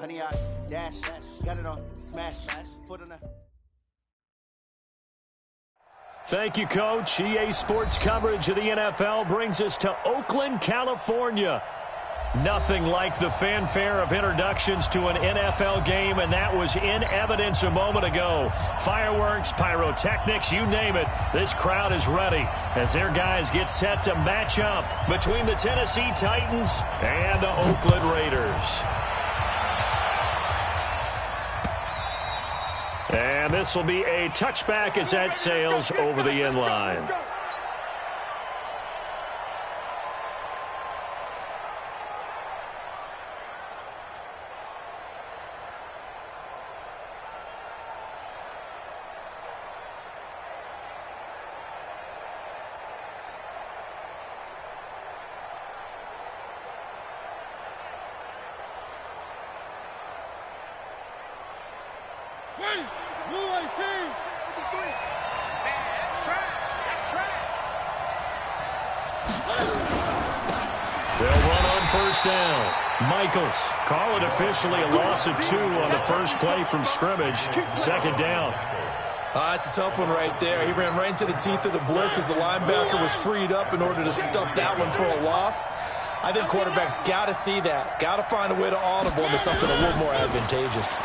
Honey, I dash, got it on, smash, foot on the... Thank you, Coach. EA Sports coverage of the NFL brings us to Oakland, California. Nothing like the fanfare of introductions to an NFL game, and that was in evidence a moment ago. Fireworks, pyrotechnics, you name it. This crowd is ready as their guys get set to match up between the Tennessee Titans and the Oakland Raiders. And this will be a touchback as that sails over the end line. Down. Michaels, call it officially a loss of 2 on the first play from scrimmage. Second down. It's a tough one right there. He ran right into the teeth of the blitz as the linebacker was freed up in order to stop that one for a loss. I think quarterbacks got to see that. Got to find a way to audible into something a little more advantageous.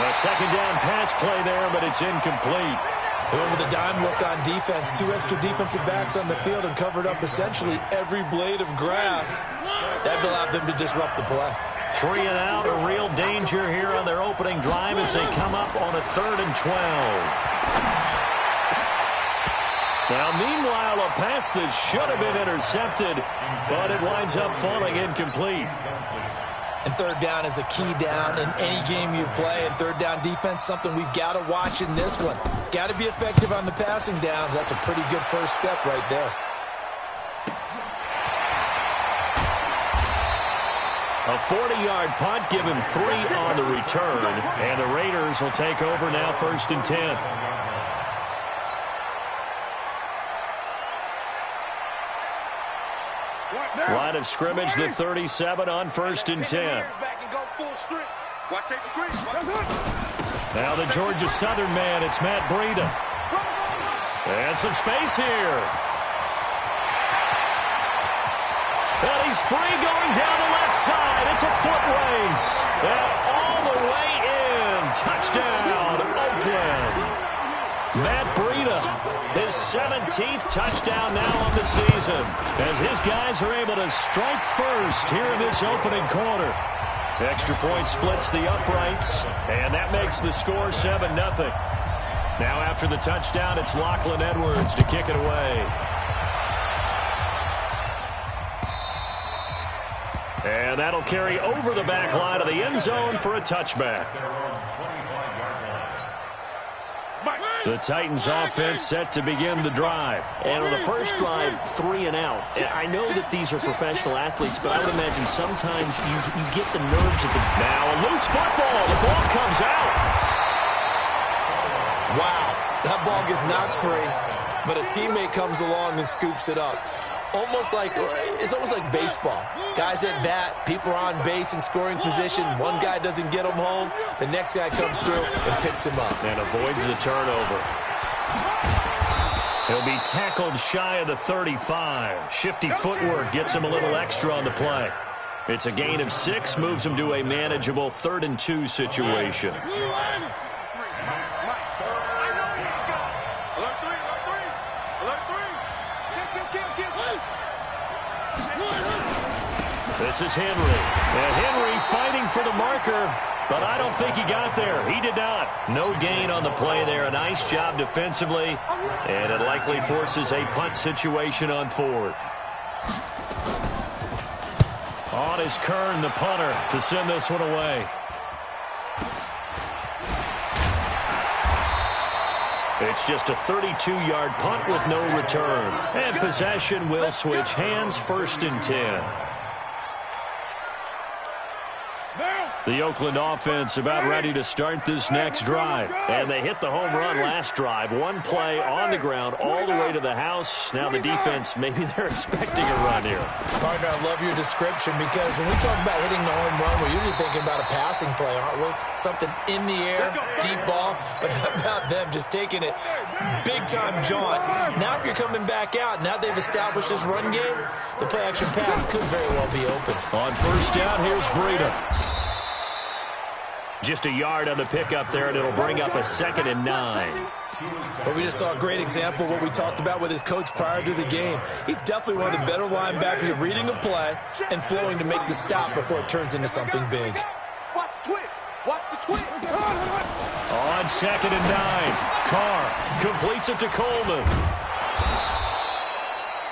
A second down pass play there, but it's incomplete. He went with a dime look on defense. 2 extra defensive backs on the field and covered up essentially every blade of grass. That allowed them to disrupt the play. 3 and out, a real danger here on their opening drive as they come up on a 3rd and 12. Now, meanwhile, a pass that should have been intercepted, but it winds up falling incomplete. And third down is a key down in any game you play. And third down defense, something we've got to watch in this one. Got to be effective on the passing downs. That's a pretty good first step right there. A 40-yard punt, give him 3 on the return. And the Raiders will take over now 1st and 10. Line of scrimmage, the 37 on 1st and 10. Now the Georgia Southern man, it's Matt Breida. And some space here. And he's free going down the left side. It's a foot race. And all the way in. Touchdown, Oakland. Matt Breida, his 17th touchdown now on the season, as his guys are able to strike first here in this opening quarter. Extra point splits the uprights, and that makes the score 7-0. Now after the touchdown, it's Lachlan Edwards to kick it away. And that'll carry over the back line of the end zone for a touchback. The Titans offense set to begin the drive. And on the first drive, 3 and out. I know that these are professional athletes, but I would imagine sometimes you get the nerves of the... Now a loose football. The ball comes out. Wow. That ball gets knocked free, but a teammate comes along and scoops it up. It's almost like baseball. Guys at bat, people are on base in scoring position. One guy doesn't get him home. The next guy comes through and picks him up. And avoids the turnover. He'll be tackled shy of the 35. Shifty footwork gets him a little extra on the play. It's a gain of 6, moves him to a manageable 3rd and 2 situation. This is Henry. And Henry fighting for the marker, but I don't think he got there. He did not. No gain on the play there. A nice job defensively, and it likely forces a punt situation on 4th. On is Kern, the punter, to send this one away. It's just a 32-yard punt with no return. And possession will switch hands, 1st and 10. The Oakland offense about ready to start this next drive. And they hit the home run last drive. One play on the ground all the way to the house. Now the defense, maybe they're expecting a run here. Partner, I love your description because when we talk about hitting the home run, we're usually thinking about a passing play, aren't we? Something in the air, deep ball. But how about them just taking it big-time jaunt? Now if you're coming back out, now they've established this run game, the play-action pass could very well be open. On first down, here's Breida. Just a yard on the pickup there, and it'll bring up a 2nd and 9. But we just saw a great example of what we talked about with his coach prior to the game. He's definitely one of the better linebackers at reading a play and flowing to make the stop before it turns into something big. Watch the twitch. Watch the twitch. On 2nd and 9, Carr completes it to Coleman.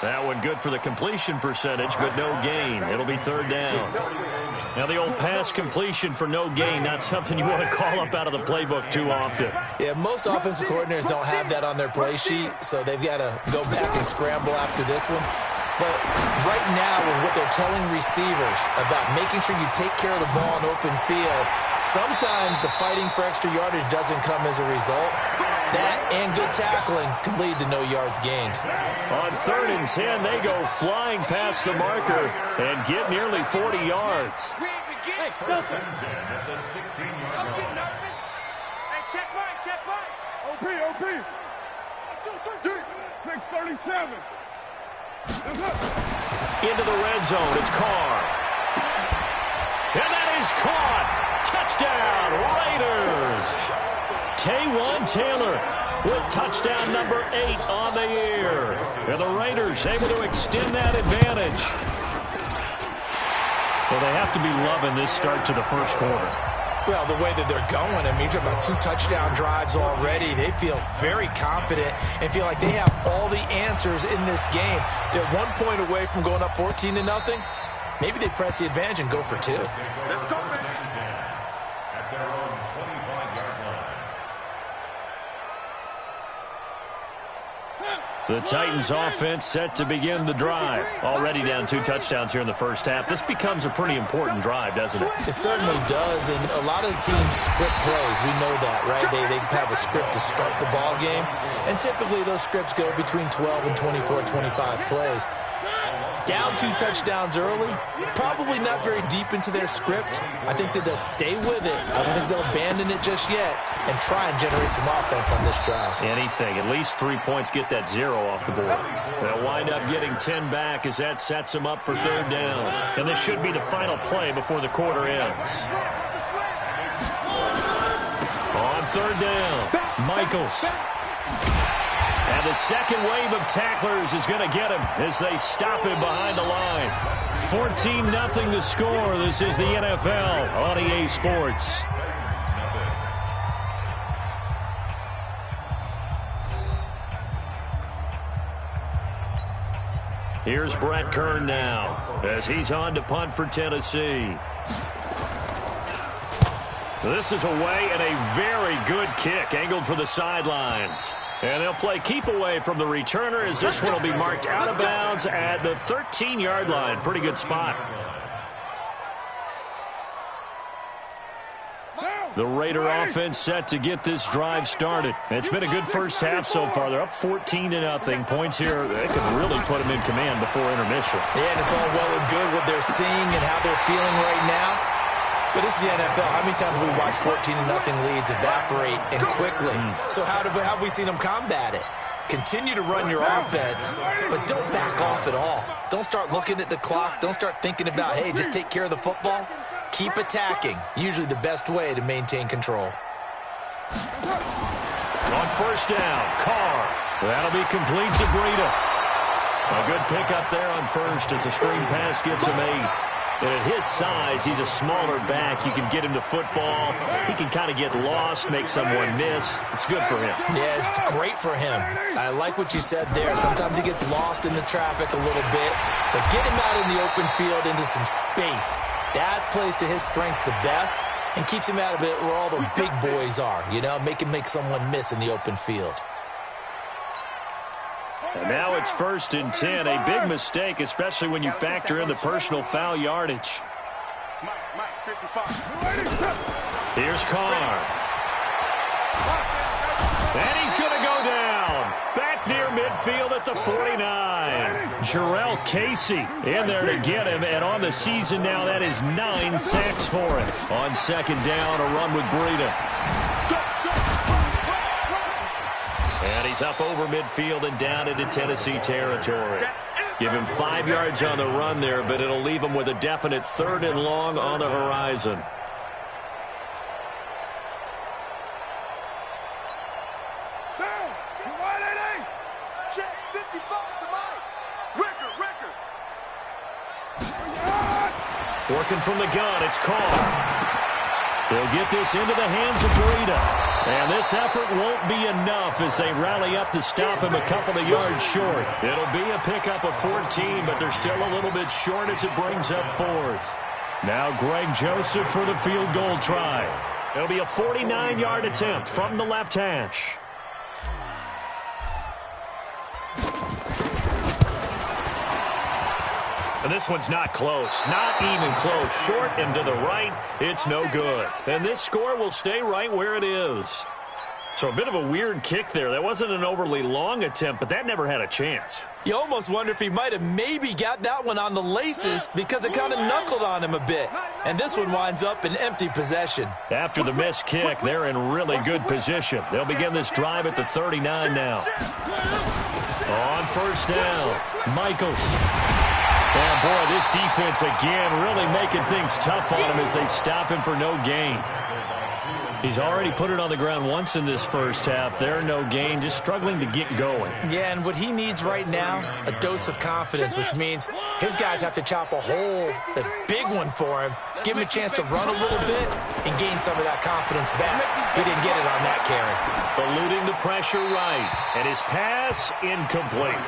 That one good for the completion percentage, but no gain. It'll be 3rd down. Now the old pass completion for no gain, not something you want to call up out of the playbook too often. Yeah, most offensive coordinators don't have that on their play sheet, so they've got to go back and scramble after this one. But right now, with what they're telling receivers about making sure you take care of the ball in open field, sometimes the fighting for extra yardage doesn't come as a result. That and good tackling can lead to no yards gained. On 3rd and 10, they go flying past the marker and get nearly 40 yards. Hey, first and 10 at the 16-yard line. Hey, check mine. OP. 637. Into the red zone, it's Carr. And that is caught. Touchdown, Raiders. Taywan Taylor with touchdown number 8 on the year. And the Raiders able to extend that advantage. Well, they have to be loving this start to the first quarter. Well, the way that they're going, I mean, you're talking about 2 touchdown drives already. They feel very confident and feel like they have all the answers in this game. They're 1 point away from going up 14-0. Maybe they press the advantage and go for 2. Let's go, man. At their own 25-yard line. The Titans offense set to begin the drive. Already down 2 touchdowns here in the first half. This becomes a pretty important drive, doesn't it? It certainly does, and a lot of the teams script plays. We know that, right? They have a script to start the ball game, and typically those scripts go between 12 and 24, 25 plays. Down 2 touchdowns early, probably not very deep into their script. I think that they'll stay with it. I don't think they'll abandon it just yet and try and generate some offense on this drive. Anything. At least 3 points, get that 0 off the board. They'll wind up getting 10 back as that sets them up for 3rd down. And this should be the final play before the quarter ends. On 3rd down, Michaels. And the second wave of tacklers is going to get him as they stop him behind the line. 14-0 the score. This is the NFL on EA Sports. Here's Brett Kern now as he's on to punt for Tennessee. This is away and a very good kick angled for the sidelines. And they'll play keep away from the returner as this one will be marked out of bounds at the 13-yard line. Pretty good spot. The Raider offense set to get this drive started. It's been a good first half so far. They're up 14-0. Points here, they could really put them in command before intermission. Yeah, and it's all well and good what they're seeing and how they're feeling right now. But this is the NFL. How many times have we watched 14-0 leads evaporate and quickly? So how have we seen them combat it? Continue to run your offense, but don't back off at all. Don't start looking at the clock. Don't start thinking about, hey, just take care of the football. Keep attacking. Usually the best way to maintain control. On first down, Carr. That'll be complete to Breida. A good pickup there on first as the screen pass gets him 8. And at his size, he's a smaller back. You can get him to football. He can kind of get lost, make someone miss. It's good for him. Yeah, it's great for him. I like what you said there. Sometimes he gets lost in the traffic a little bit. But get him out in the open field into some space. That plays to his strengths the best and keeps him out of it where all the big boys are. You know, make him make someone miss in the open field. And now it's 1st and 10. A big mistake, especially when you factor in the personal foul yardage. Mike. Here's Carr. And he's going to go down. Back near midfield at the 49. Jarrell Casey in there to get him. And on the season now, that is 9 sacks for him. On second down, a run with Breida. And he's up over midfield and down into Tennessee territory. Give him 5 yards on the run there, but it'll leave him with a definite 3rd and long on the horizon. Working from the gun, it's Carr. They'll get this into the hands of Breida. And this effort won't be enough as they rally up to stop him a couple of yards short. It'll be a pickup of 14, but they're still a little bit short as it brings up 4th. Now Greg Joseph for the field goal try. It'll be a 49-yard attempt from the left hash. And this one's not close. Not even close. Short and to the right. It's no good. And this score will stay right where it is. So a bit of a weird kick there. That wasn't an overly long attempt, but that never had a chance. You almost wonder if he might have maybe got that one on the laces because it kind of knuckled on him a bit. And this one winds up in empty possession. After the missed kick, they're in really good position. They'll begin this drive at the 39 now. On first down, Michaels. And boy, this defense again really making things tough on him as they stop him for no gain. He's already put it on the ground once in this first half. They're no gain, just struggling to get going. Yeah, and what he needs right now, a dose of confidence, which means his guys have to chop a hole, a big one for him, give him a chance to run a little bit and gain some of that confidence back. He didn't get it on that carry. Eluding the pressure right, and his pass incomplete.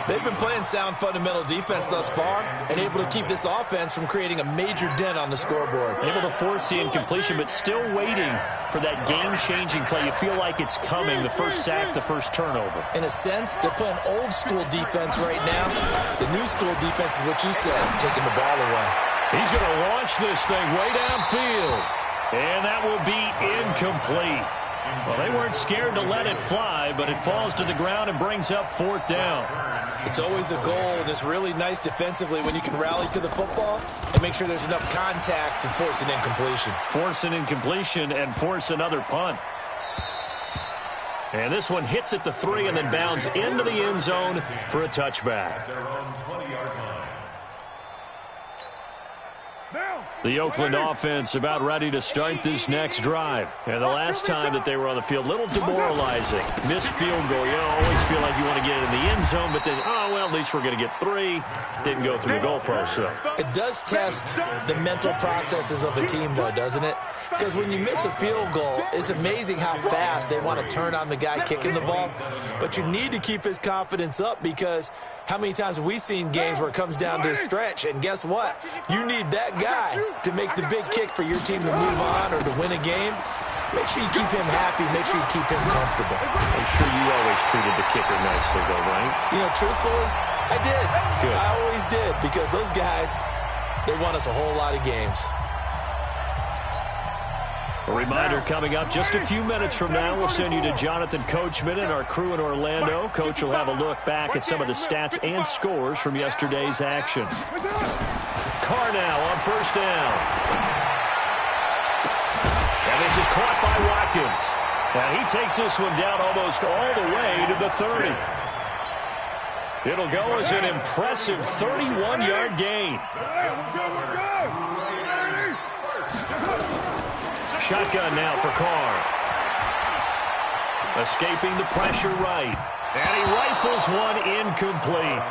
They've been playing sound fundamental defense thus far and able to keep this offense from creating a major dent on the scoreboard. Able to force the incompletion, but still waiting for that game-changing play. You feel like it's coming, the first sack, the first turnover. In a sense, they're playing old-school defense right now. The new-school defense is what you said, taking the ball away. He's going to launch this thing way downfield, and that will be incomplete. Well, they weren't scared to let it fly, but it falls to the ground and brings up 4th down. It's always a goal, and it's really nice defensively when you can rally to the football and make sure there's enough contact to force an incompletion. Force an incompletion and force another punt. And this one hits at the 3 and then bounds into the end zone for a touchback. The Oakland offense about ready to start this next drive. And the last time that they were on the field, a little demoralizing. Missed field goal. You always feel like you want to get it in the end zone, but then, oh, well, at least we're going to get 3. Didn't go through the goalpost, so. It does test the mental processes of a team, though, doesn't it? Because when you miss a field goal, it's amazing how fast they want to turn on the guy kicking the ball. But you need to keep his confidence up because how many times have we seen games where it comes down to a stretch, and guess what? You need that guy to make the big kick for your team to move on or to win a game. Make sure you keep him happy. Make sure you keep him comfortable. I'm sure you always treated the kicker nicely, though, right? You know, truthfully, I did. Good. I always did because those guys, they won us a whole lot of games. A reminder coming up just a few minutes from now. We'll send you to Jonathan Coachman and our crew in Orlando. Coach will have a look back at some of the stats and scores from yesterday's action. Carr now on first down. And this is caught by Watkins. Now he takes this one down almost all the way to the 30. It'll go as an impressive 31-yard gain. Shotgun now for Carr. Escaping the pressure right. And he rifles one incomplete.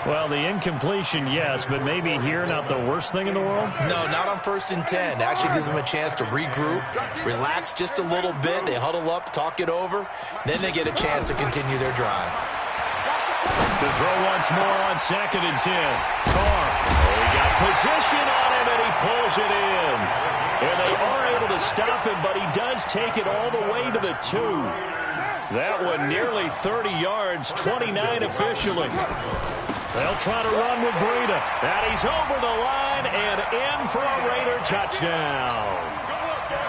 Well, the incompletion, yes, but maybe here not the worst thing in the world? No, not on 1st and 10. Actually gives them a chance to regroup, relax just a little bit. They huddle up, talk it over. Then they get a chance to continue their drive. To throw once more on 2nd and 10. Carr. Oh, he got position on him, and he pulls it in. And they are able to stop him, but he does take it all the way to the 2. That one nearly 30 yards, 29 officially. They'll try to run with Breida. And he's over the line and in for a Raider touchdown.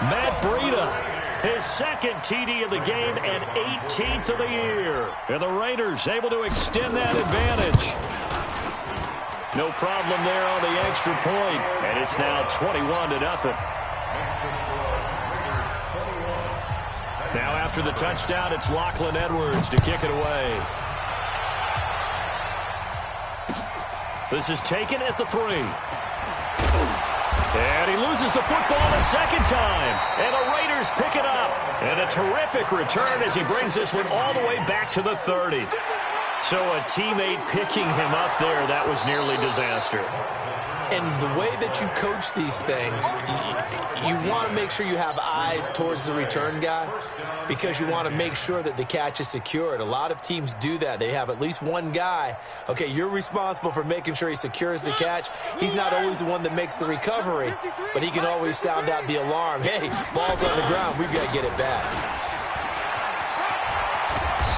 Matt Breida, his second TD of the game and 18th of the year. And the Raiders able to extend that advantage. No problem there on the extra point. And it's now 21-0. Now after the touchdown, it's Lachlan Edwards to kick it away. This is taken at the 3. And he loses the football a second time. And the Raiders pick it up. And a terrific return as he brings this one all the way back to the 30. So a teammate picking him up there, that was nearly disaster. And the way that you coach these things, you want to make sure you have eyes towards the return guy because you want to make sure that the catch is secured. A lot of teams do that. They have at least one guy. Okay, you're responsible for making sure he secures the catch. He's not always the one that makes the recovery, but he can always sound out the alarm. Hey, ball's on the ground. We've got to get it back.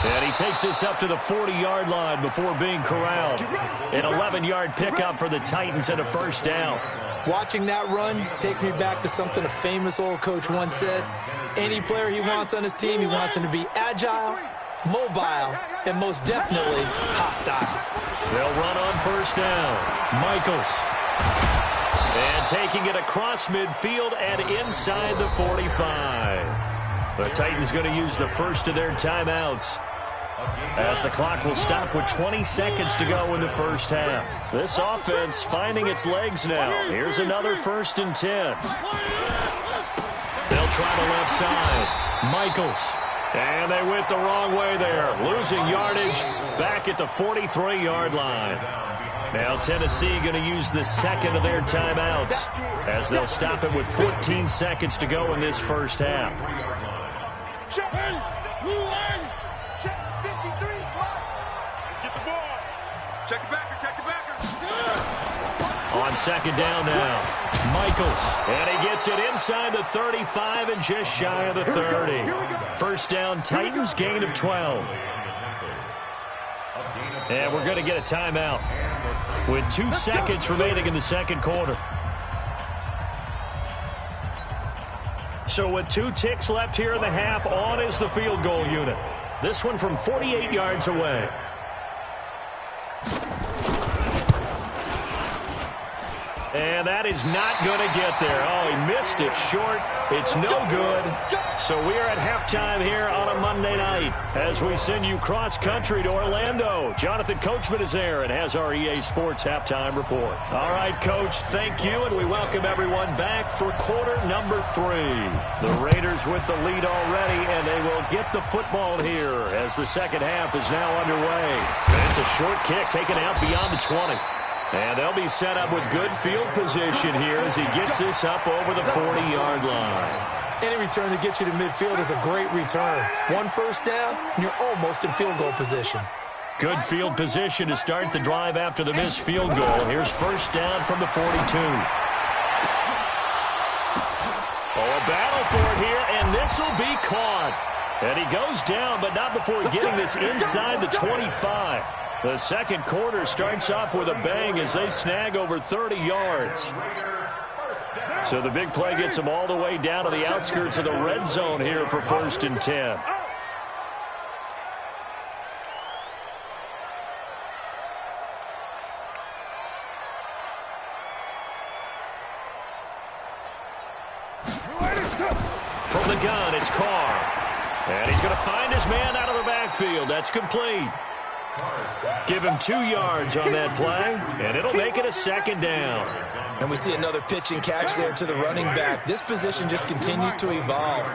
And he takes this up to the 40-yard line before being corralled. An 11-yard pickup for the Titans and a first down. Watching that run takes me back to something a famous old coach once said. Any player he wants on his team, he wants him to be agile, mobile, and most definitely hostile. They'll run on first down. Michaels. And taking it across midfield and inside the 45. The Titans going to use the first of their timeouts, as the clock will stop with 20 seconds to go in the first half. This offense finding its legs now. Here's another 1st and 10. They'll try the left side. Michaels. And they went the wrong way there. Losing yardage back at the 43-yard line. Now Tennessee going to use the second of their timeouts, as they'll stop it with 14 seconds to go in this first half. Check 53. Get the ball. Check the backer. On second down now, Michaels. And he gets it inside the 35 and just shy of the 30. First down, Titans, gain of 12. And we're going to get a timeout with 2 seconds remaining in the second quarter. So with 2 ticks left here in the half, on is the field goal unit. This one from 48 yards away. And that is not going to get there. Oh, he missed it short. It's no good. So we are at halftime here on a Monday night as we send you cross-country to Orlando. Jonathan Coachman is there and has our EA Sports halftime report. All right, Coach, thank you, and we welcome everyone back for quarter number 3. The Raiders with the lead already, and they will get the football here as the second half is now underway. And it's a short kick taken out beyond the 20. And they'll be set up with good field position here as he gets this up over the 40-yard line. Any return that gets you to midfield is a great return. 1 first down, and you're almost in field goal position. Good field position to start the drive after the missed field goal. Here's first down from the 42. Oh, a battle for it here, and this will be caught. And he goes down, but not before getting this inside the 25. The second quarter starts off with a bang as they snag over 30 yards. So the big play gets them all the way down to the outskirts of the red zone here for 1st and 10. From the gun, it's Carr. And he's going to find his man out of the backfield. That's complete. Give him 2 yards on that play, and it'll make it a second down. And we see another pitch and catch there to the running back. This position just continues to evolve.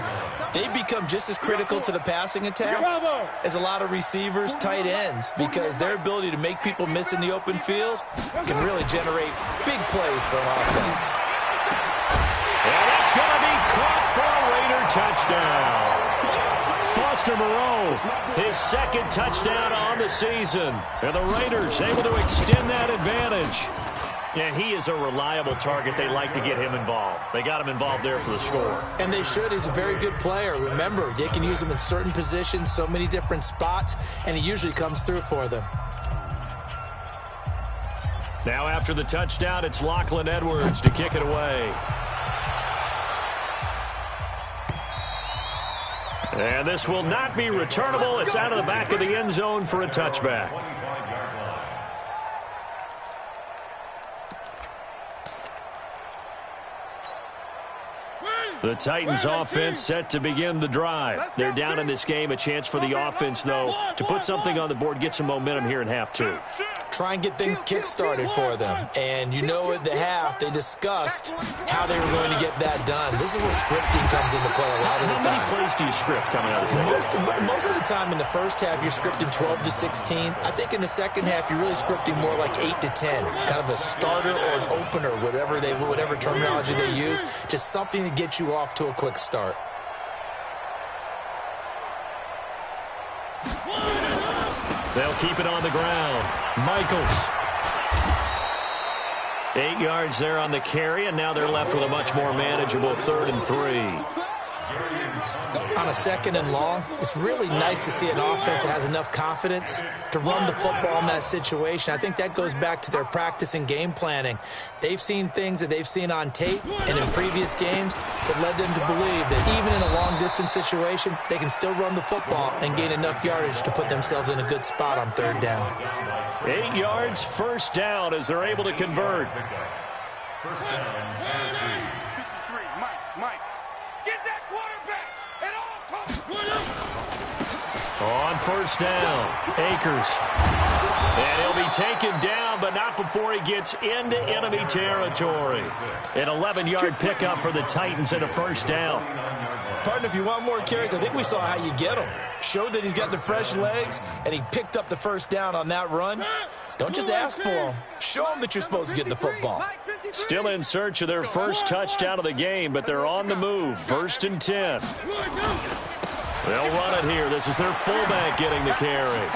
They become just as critical to the passing attack as a lot of receivers, tight ends, because their ability to make people miss in the open field can really generate big plays for an offense. And that's going to be caught for a Raider touchdown. Foster Moreau, his second touchdown on the season. And the Raiders able to extend that advantage. And he is a reliable target. They like to get him involved. They got him involved there for the score. And they should. He's a very good player. Remember, they can use him in certain positions, so many different spots, and he usually comes through for them. Now after the touchdown, it's Lachlan Edwards to kick it away. And this will not be returnable. It's out of the back of the end zone for a touchback. The Titans offense set to begin the drive. They're down in this game. A chance for the offense, though, to put something on the board, get some momentum here in half two. Try and get things kick-started for them. And you know at the half, they discussed how they were going to get that done. This is where scripting comes into play a lot of the time. How many plays do you script coming out of the second? Most of the time in the first half, you're scripting 12 to 16. I think in the second half, you're really scripting more like 8 to 10. Kind of a starter or an opener, whatever terminology they use. Just something to get you off to a quick start. They'll keep it on the ground. Michaels. 8 yards there on the carry, and now they're left with a much more manageable 3rd and 3. On a 2nd and long, it's really nice to see an offense that has enough confidence to run the football in that situation. I think that goes back to their practice and game planning. They've seen things that they've seen on tape and in previous games that led them to believe that even in a long-distance situation, they can still run the football and gain enough yardage to put themselves in a good spot on 3rd down. 8 yards, 1st down as they're able to convert. 1st down, Tennessee. 53, Mike. Get that quarterback at all costs. On 1st down, Akers. And he'll be taken down, but not before he gets into enemy territory. An 11-yard pickup for the Titans and a 1st down. Partner, if you want more carries, I think we saw how you get him. Showed that he's got the fresh legs, and he picked up the 1st down on that run. Don't just ask for him. Show him that you're supposed to get the football. Still in search of their first touchdown of the game, but they're on the move. 1st and 10. They'll run it here. This is their fullback getting the carry.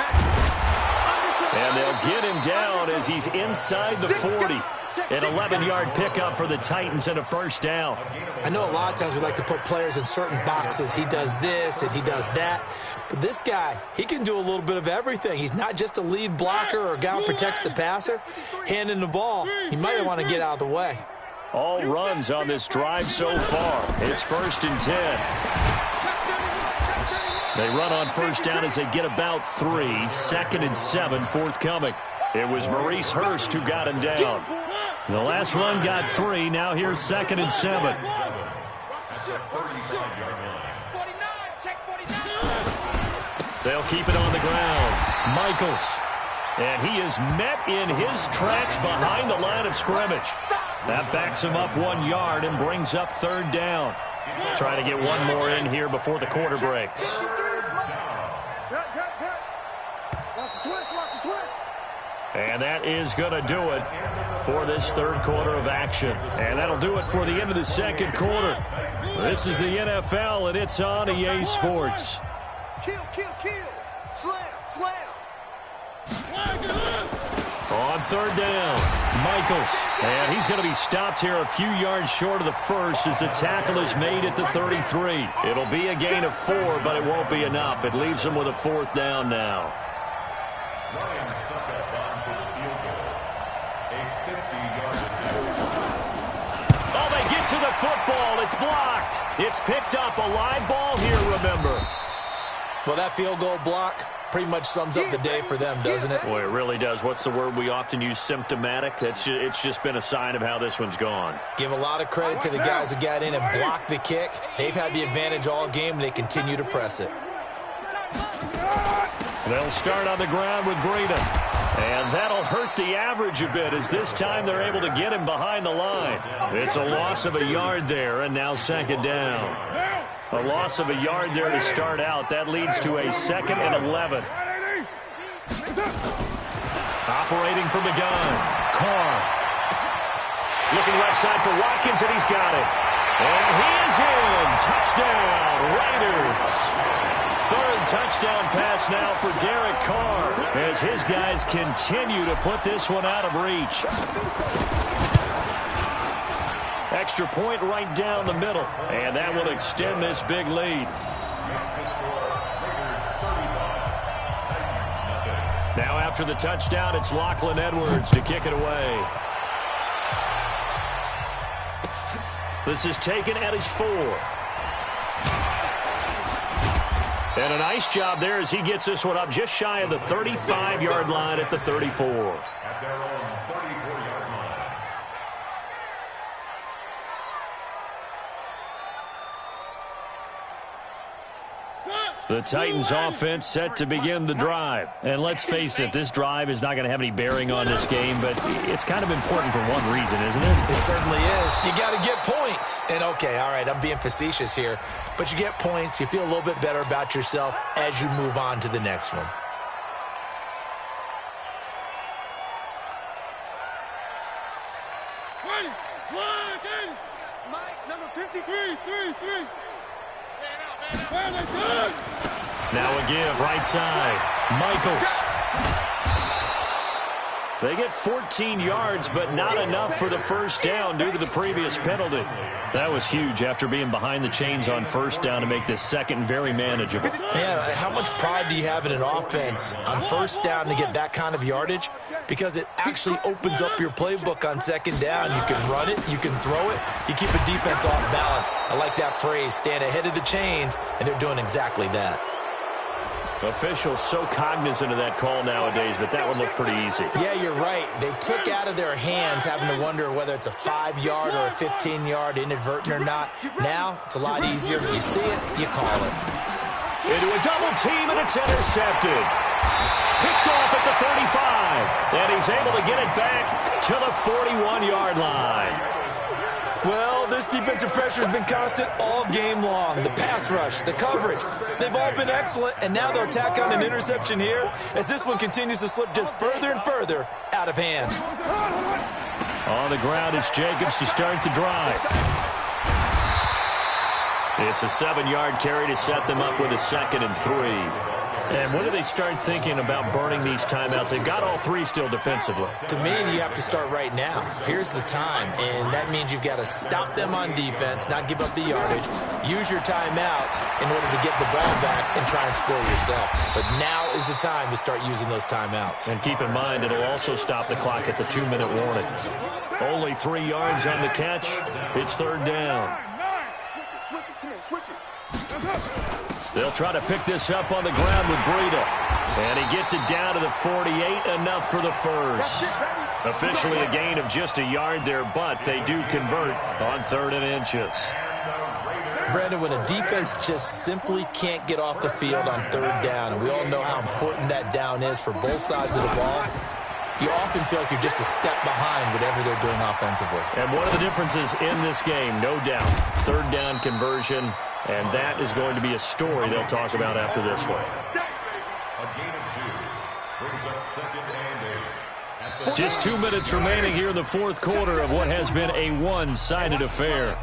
And they'll get him down as he's inside the 40. An 11-yard pickup for the Titans and a 1st down. I know a lot of times we like to put players in certain boxes. He does this and he does that. But this guy, he can do a little bit of everything. He's not just a lead blocker or a guy who protects the passer. Handing the ball, he might want to get out of the way. All runs on this drive so far. It's 1st and 10. They run on 1st down as they get about 3. 2nd and 7 forthcoming. It was Maurice Hurst who got him down. The last run got 3. Now here's 2nd and 7. They'll keep it on the ground. Michaels. And he is met in his tracks behind the line of scrimmage. That backs him up 1 yard and brings up 3rd down. Try to get one more in here before the quarter breaks. And that is going to do it for this 3rd quarter of action. And that'll do it for the end of the 2nd quarter. This is the NFL, and it's on EA Sports. Kill. Slam. On 3rd down, Michaels. And he's going to be stopped here a few yards short of the 1st as the tackle is made at the 33. It'll be a gain of 4, but it won't be enough. It leaves him with a 4th down now. Oh, they get to the football. It's blocked. It's picked up. A live ball here, remember. Well, that field goal block pretty much sums up the day for them, doesn't it? Boy, it really does. What's the word we often use? Symptomatic. It's just been a sign of how this one's gone. Give a lot of credit to the guys who got in and blocked the kick. They've had the advantage all game, and they continue to press it. They'll start on the ground with Breida. And that'll hurt the average a bit as this time they're able to get him behind the line. It's a loss of a yard there, and now 2nd down. A loss of a yard there to start out. That leads to a 2nd and 11. Operating from the gun. Carr. Looking left side for Watkins, and he's got it. And he is in. Touchdown, Raiders. 3rd touchdown pass now for Derek Carr as his guys continue to put this one out of reach. Extra point right down the middle, and that will extend this big lead. Now after the touchdown, it's Lachlan Edwards to kick it away. This is taken at his 4. And a nice job there as he gets this one up just shy of the 35-yard line at the 34. At their own 34-yard line. The Titans offense set to begin the drive. And let's face it, this drive is not going to have any bearing on this game, but it's kind of important for one reason, isn't it? It certainly is. You got to get points. And okay, all right, I'm being facetious here, but you get points, you feel a little bit better about yourself as you move on to the next one. Mike, number 53. Now a give, right side. Michaels. They get 14 yards, but not enough for the first down due to the previous penalty. That was huge after being behind the chains on first down to make this second very manageable. Yeah, how much pride do you have in an offense on first down to get that kind of yardage? Because it actually opens up your playbook on second down. You can run it, you can throw it, you keep a defense off balance. I like that phrase, stand ahead of the chains, and they're doing exactly that. Officials so cognizant of that call nowadays, but that one looked pretty easy. Yeah, you're right. They took out of their hands having to wonder whether it's a 5-yard or a 15-yard inadvertent or not. Now, it's a lot easier. You see it, you call it. Into a double team, and it's intercepted. Picked off at the 35, and he's able to get it back to the 41-yard line. Well, this defensive pressure has been constant all game long. The pass rush, the coverage, they've all been excellent, and now they'll tack on an interception here as this one continues to slip just further and further out of hand. On the ground, it's Jacobs to start the drive. It's a 7-yard carry to set them up with a 2nd and 3. And when do they start thinking about burning these timeouts? They've got all 3 still defensively. To me, you have to start right now. Here's the time, and that means you've got to stop them on defense, not give up the yardage, use your timeouts in order to get the ball back and try and score yourself. But now is the time to start using those timeouts. And keep in mind, it'll also stop the clock at the 2-minute warning. Only 3 yards on the catch. It's 3rd down. Switch it. They'll try to pick this up on the ground with Breida. And he gets it down to the 48, enough for the first. Officially a gain of just a yard there, but they do convert on 3rd and inches. Brandon, when a defense just simply can't get off the field on 3rd down, and we all know how important that down is for both sides of the ball, you often feel like you're just a step behind whatever they're doing offensively. And one of the differences in this game, no doubt, 3rd down conversion. And that is going to be a story they'll talk about after this one. A gain of 2 brings up 2nd and 8. Just 2 minutes remaining here in the 4th quarter of what has been a one-sided affair.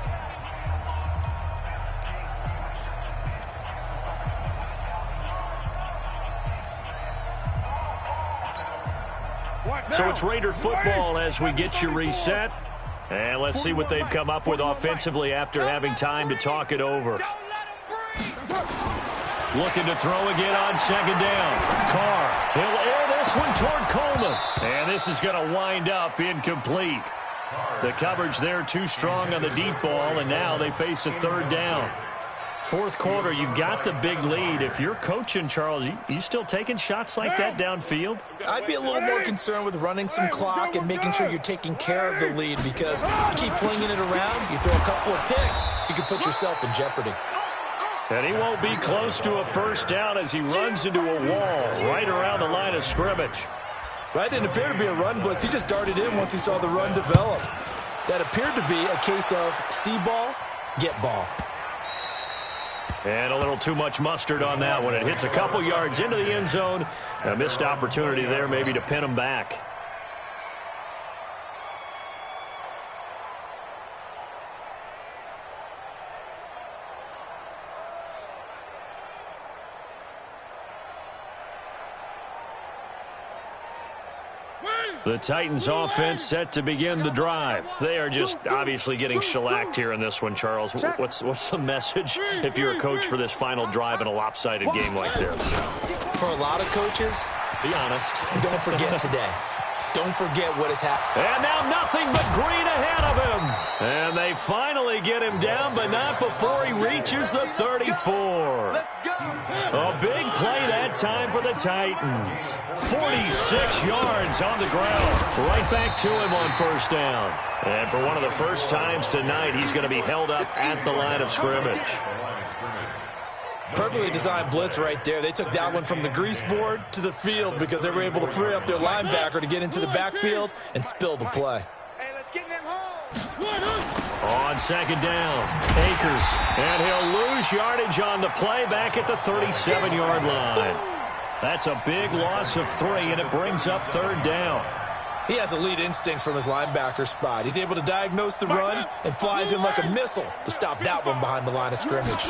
So it's Raider football as we get you reset. And let's see what they've come up with offensively after having time to talk it over. Looking to throw again on 2nd down. Carr, he'll air this one toward Coleman. And this is going to wind up incomplete. The coverage there too strong on the deep ball, and now they face a 3rd down. 4th quarter, you've got the big lead. If you're coaching, Charles, you still taking shots like that downfield? I'd be a little more concerned with running some clock and making sure you're taking care of the lead, because you keep flinging it around, you throw a couple of picks, you can put yourself in jeopardy. And he won't be close to a first down as he runs into a wall right around the line of scrimmage. That didn't appear to be a run blitz. He just darted in once he saw the run develop. That appeared to be a case of see ball, get ball. And a little too much mustard on that one. It hits a couple yards into the end zone. A missed opportunity there maybe to pin him back. Wait! The Titans offense set to begin the drive. They are just obviously getting shellacked here in this one, Charles. What's the message if you're a coach for this final drive in a lopsided game like this? For a lot of coaches, be honest, don't forget today. Don't forget what has happened. And now nothing but green ahead of him. And they finally get him down, but not before he reaches the 34. A big play that time for the Titans. 46 yards on the ground. Right back to him on first down. And for one of the first times tonight, he's going to be held up at the line of scrimmage. Perfectly designed blitz right there. They took that one from the grease board to the field because they were able to free up their linebacker to get into the backfield and spill the play. Hey, let's get in that hole. On second down, Akers, and he'll lose yardage on the play back at the 37-yard line. That's a big loss of 3, and it brings up third down. He has elite instincts from his linebacker spot. He's able to diagnose the run and flies in like a missile to stop that one behind the line of scrimmage.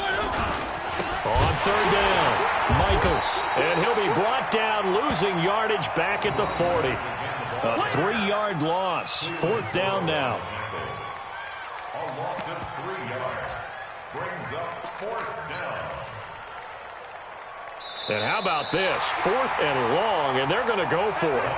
On third down, Michaels, and he'll be brought down, losing yardage back at the 40. A 3-yard loss, fourth down now. A loss of 3 yards brings up fourth down. And how about this? 4th and long, and they're going to go for it.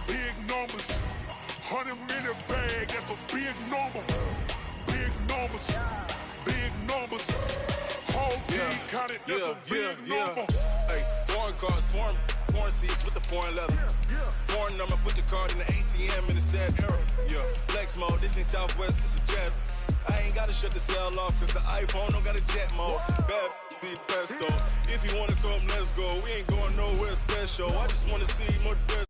Big numbers, 100-minute bag, that's a big number. Big numbers, whole team counted, that's a big number. Hey, foreign cars, foreign seats with the foreign leather. Foreign number, put the card in the ATM in the sad era. Yeah, flex mode, this ain't Southwest, this is jet. I ain't gotta shut the cell off, cause the iPhone don't got a jet mode. Bad be pesto. If you wanna come, let's go. We ain't going nowhere special. I just wanna see more death.